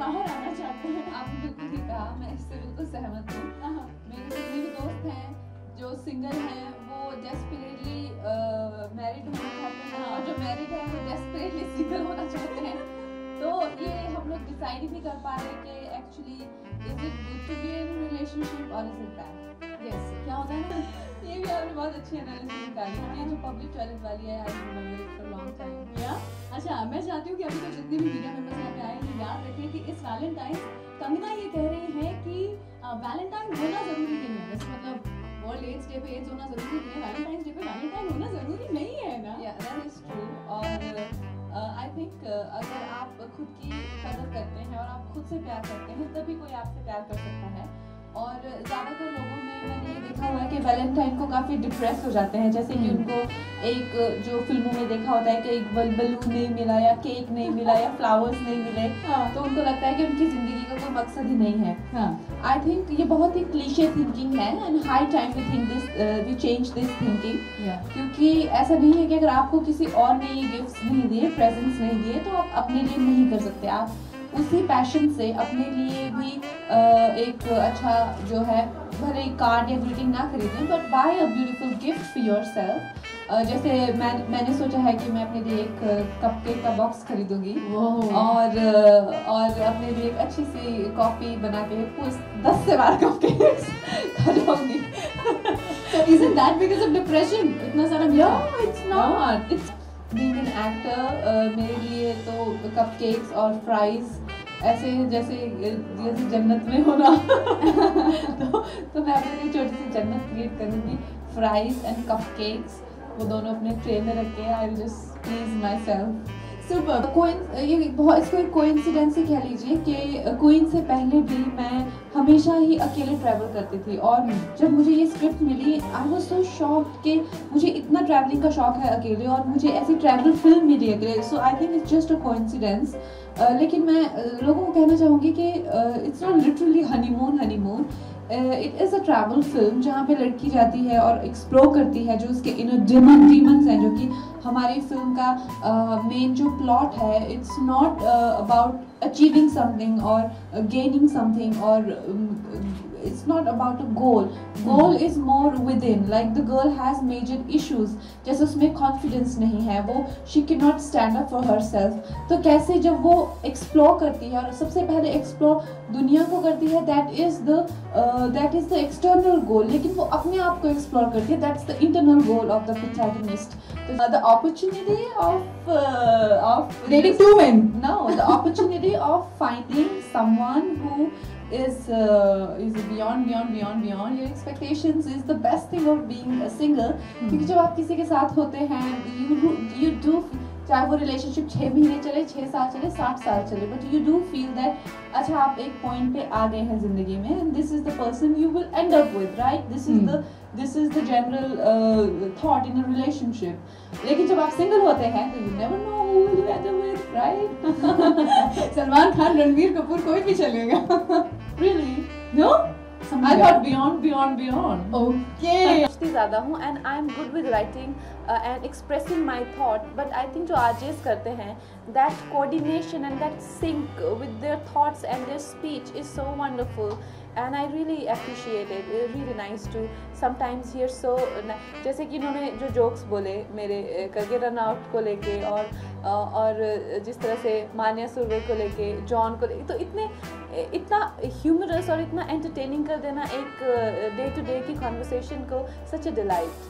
बाहर आना चाहते हैं। आपने बिल्कुल ठीक कहा, मैं इससे बिल्कुल सहमत हूँ। मेरे जितने भी दोस्त हैं जो सिंगल हैं वो डेस्परेटली मैरिड होना चाहते हैं, और जो मैरिड हैं वो डेस्परेटली सिंगल होना चाहते हैं। तो ये हम लोग डिसाइड ही नहीं कर पा रहे कि actually is it good to be in relationship और इज इट बैड। यस, क्या होता है ना, ये भी आपने बहुत अच्छी एनालिसिस निकाली कि जो पब्लिक टॉयलेट वाली है, I remember it for long time. या अच्छा, मैं चाहती हूँ कि अभी तक जितने भी मीडिया मेंबर्स यहाँ पे आए हैं याद रखें कि इस वैलेंटाइन कंगना ये कह रही है कि वैलेंटाइन होना जरूरी नहीं है। जैसे मतलब वर्ल्ड एड्स डे पे एड्स होना जरूरी नहीं है, वैलेंटाइन डे पे वैलेंटाइन होना जरूरी नहीं है ना। या दैट इज ट्रू। और आई थिंक अगर आप खुद की कदर करते हैं और आप खुद से प्यार करते हैं तभी कोई आपसे प्यार कर सकता है। और ज़्यादातर लोगों में मैंने ये देखा हुआ है कि वैलेंटाइन को काफ़ी डिप्रेस हो जाते हैं, जैसे कि उनको एक जो फिल्मों में देखा होता है कि एक बलून नहीं मिला या केक नहीं मिला या फ्लावर्स नहीं मिले, तो उनको लगता है कि उनकी ज़िंदगी का कोई मकसद ही नहीं है। आई थिंक ये बहुत ही क्लीशे थिंकिंग है and high time we think this, we change this thinking. क्योंकि ऐसा नहीं है कि अगर आपको किसी और ने ये गिफ्ट्स नहीं दिए, प्रेजेंट्स नहीं दिए, तो आप अपने लिए नहीं कर सकते। आप उसी पैशन से अपने लिए भी एक अच्छा जो है, भले कार्ड या ग्रीटिंग ना खरीदें, but by a beautiful gift for yourself. जैसे मैंने सोचा है कि मैं अपने लिए एक कपकेक का बॉक्स खरीदूंगी और अपने लिए एक अच्छी सी कॉफी बना के 10 से 12 कपकेक्स खा जाऊंगी। So isn't that because of depression? इतना सारा No, it's not. It's being an actor, मेरे लिए तो कपकेक्स और फ्राइज ऐसे जैसे जन्नत में होना। तो मैं अपने लिए छोटी सी जन्नत क्रिएट करूँगी। फ्राइज एंड कपकेक्स वो दोनों अपने ट्रे में रख के I will just please my self. इसको एक कोइंसिडेंस ही कह लीजिए कि क्वीन से पहले भी मैं हमेशा ही अकेले ट्रैवल करती थी, और जब मुझे ये स्क्रिप्ट मिली आई वाज सो शॉक्ड कि मुझे इतना ट्रैवलिंग का शौक है अकेले, और मुझे ऐसी ट्रैवल फिल्म मिली अकेले। So I think it's just a coincidence. लेकिन मैं लोगों को कहना चाहूँगी कि it's not literally honeymoon. It is a travel film जहाँ पे लड़की जाती है और एक्सप्लोर करती है जो उसके इनर डीमंस हैं, जो कि हमारी फिल्म का मेन जो प्लॉट है। It's not about achieving something और गेनिंग समथिंग, और it's not about a goal is more within, like the girl has major issues, जैसे उसमें confidence नहीं है, वो she cannot stand up for herself। तो कैसे जब वो explore करती है, और सबसे पहले explore दुनिया को करती है, that is the external goal, लेकिन वो अपने आप को explore करती है, that's the internal goal of the protagonist। The opportunity of dating two men, no, the opportunity of finding someone who is beyond your expectations is the best thing of being a single। क्योंकि जब आप किसी के साथ होते हैं, you do, चाहे वो रिलेशनशिप 6 महीने चले, 6 साल चले, 60 साल चले, but you do feel that अच्छा आप एक पॉइंट पे आ गए हैं जिंदगी में, and this is the person you will end up with, right? This is the general thought in a relationship। लेकिन जब आप सिंगल होते हैं तो you never know who will you end up with, right? Salman Khan, Ranveer Kapoor, कोई भी चलेगा। Really? No? I thought beyond. Okay. ज़्यादा हूँ and I am good with writing and expressing my thought, but I think जो आर्टिस्ट करते हैं, that coordination and that sync with their thoughts and their speech is so wonderful, and I really appreciate it. It's really nice to sometimes hear so जैसे कि इन्होंने जो jokes बोले मेरे करके रन आउट को लेके, और जिस तरह से मान्या सुरवे को लेके, जॉन को लेके, तो इतना ह्यूमरस और इतना एंटरटेनिंग कर देना एक डे टू डे की कॉन्वर्सेशन को, सच अ डिलाइट।